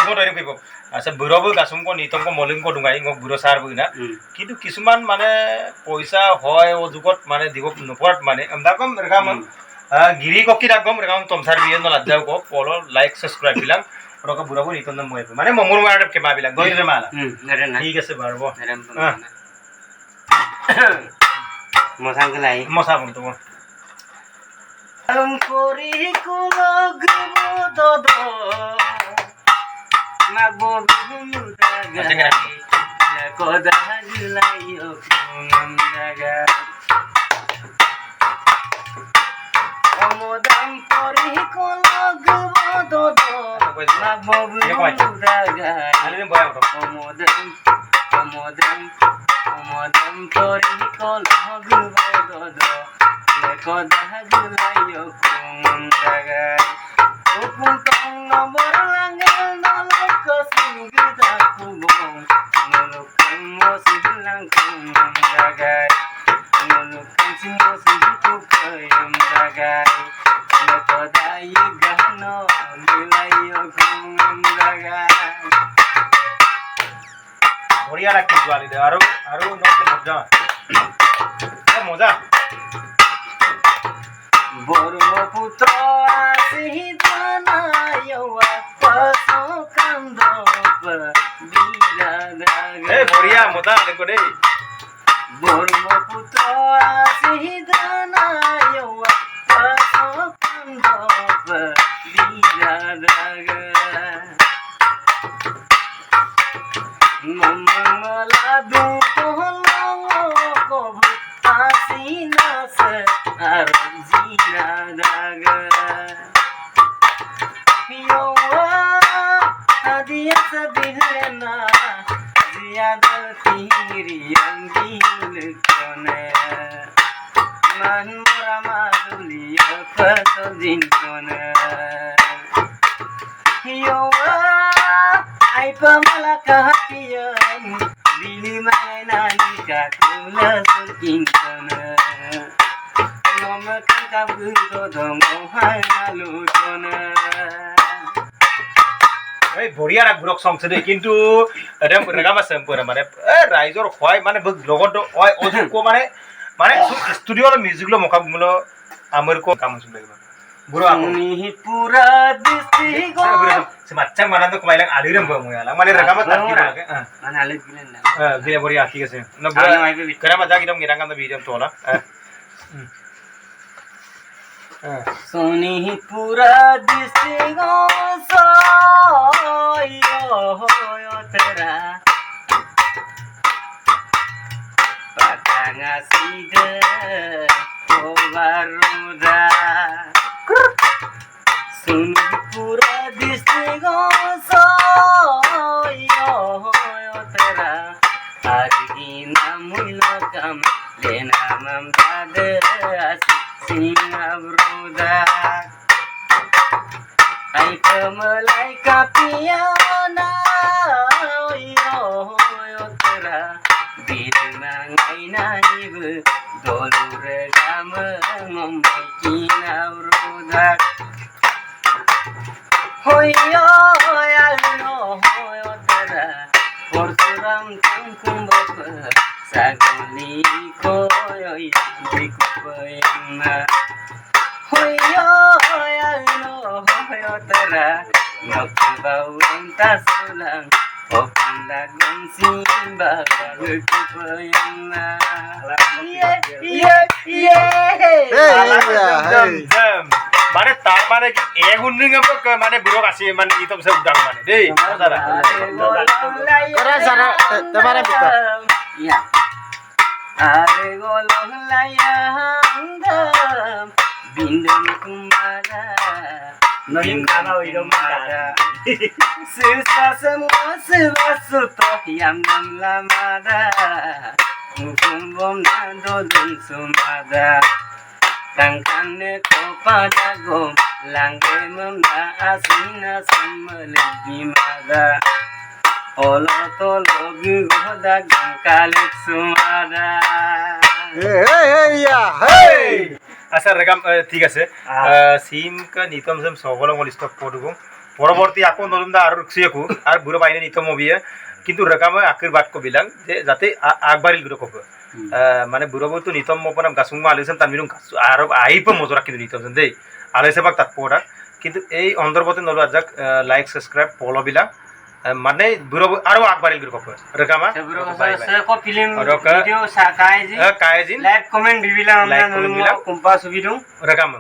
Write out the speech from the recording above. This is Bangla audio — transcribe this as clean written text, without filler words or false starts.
অজুকত তৈরি কৰিব আচ্ছা বুঢ়বো গাছুমক নিতমক মলিমক ডুঙাই মোক বুঢ় চাৰ বই না কিন্তু কিছুমান মানে পইচা হয় অজুকত মানে দিব নপৰাত মানে দাকম ৰেগাম গিৰি ককি দাকম ৰেগাম তমসাৰ বিয়ে নলাজাও ক পলো লাইক সাবস্ক্রাইব বিলাক ওরকম বুঢ়বো নিতম মই মানে মমুৰ মাৰ কেমা বিলাক গৈ ৰে মালা ঠিক আছে বাৰু মছাং লাই মছা বন্ধু করি কুলো গ্রব দদ মাগো বিহুনু দাগা কোদা জুলাইও কুমম দাগা অমদাম করি কুলো গ্রব দদ মাগো বিহুনু দাগা অমদাম করি কুলো গ্রব দদ কোদা জুলাইও কুমম দাগা উপন তং নম্বর langel nolok singida kubong nolok mo sibilang kumam dagay nolok simo sibitu kayam dagay nakoday gahno dilayo kumam dagay বঢ়িয়া লাগছে জোৱালি দে আৰু মজা মজা ব্রহ্মপুত্র আসি জানায়ওয়া পাসো কান্দপ বিরাদাগা এ বঢ়িয়া মজা লাগো দেই ব্রহ্মপুত্র আসি জানায়ওয়া পাসো কান্দপ বিরাদাগা মমলা দু কোহলো কব আসি নাসে আর জিনা দাগা পিওয়া হাদিয়া সবিলনা জিয়াদা তিরি অঙ্গিল কোনে মান মোরা মাদুলিয়া ফসল জিন কোনে পিওয়া আই পামালা কাহিয়ান বিলি মায়না নিকা কুলা সুকিন কোনে এই বঢ়িয়া রাগ বুঢ়ক সংছে দেই কিন্তু ৰেগাম আছে মানে ৰাইজৰ হয় মানে লগত হয় অজুক মানে মানে স্টুডিঅ'ৰ মিউজিকলো মোকাবিলা আমার কো কাম শুন লাগিব বুঢ় আপুনি পুৰা ডিস্ট্ৰিক্ট মাচ্চাং মানানো কমাইলাং আলিৰম মই মানে ৰেগাম তাকি লাগে মানে আলি দিলেন না দিলে বঢ়িয়া ঠিক আছে ন বুঢ় কৰা মজা কিদম গিৰাঙ্গাম ভিডিঅ তোলা সোনিপুরা ডিস্ট্রিক্ট সয়ো তেরা পাটাঙ্গা সিদে ওবারুদা সোনিপুরা ডিস্ট্রিক্ট সয়ো তেরা আরগিনা মুইলকাম লেনামাম দাদে আসি Sinabruda ay kamalay kapiana yo tera bilmangay naib dolure gamay kinabruda hoyo alno hoyo tera porsuram tangkumbak saguli koyoy dikupayana hoyo alno hoyo tera nakubau entasulang opanda gonsimba dikupayana মানে তার মানে কি এগুন্ডিং মানে বুঢ়ক আছে মানে ইতম সব উদাং মানে দেই মজারা করা জানা তোমার ভিতর ইয়া আরে গোলং লায়াঙ্গম বিন্দুম কুমারা নহিম কানা ওইরম কারা সিসাসম ওয়াসবাসুতো ইয়ামদম লামারা মুকুম্বম নাদোদুম সুমাদা Tangkane ko padago langge mumda asina samale bimada olo to logi goda gangkalik sumada আচ্ছা রেগাম ঠিক আছে সিম কা নিতম সম সকল মল স্টক পড়ব পরবর্তী আকো নলুমদা আর রুকসিয়াকু আর বুড়ো বাইনে নিতম বিয়ে কিন্তু রেকামে আকির বাট কো বিলাং যে যাতে আগবারিল গুলো কব মানে বুড়ো বউ তো নিতম মপনাম গাসুমা আলেছেন তার মিরুম গাসু আর আইপ মজরা কিন্তু নিতম দেই আলেছে বাক তাত পোড়া কিন্তু এই অন্তর্বতে নলু আজাক লাইক সাবস্ক্রাইব ফলো বিলাং মানে বুড়ো আরো আগবারিল গুলো কব রেকামা সে কো ফিল্ম ভিডিও সা কাইজি কায়েজিন লাইক কমেন্ট বিবিলা আমরা নলুমা কুম্পা সুবিদু রেকামা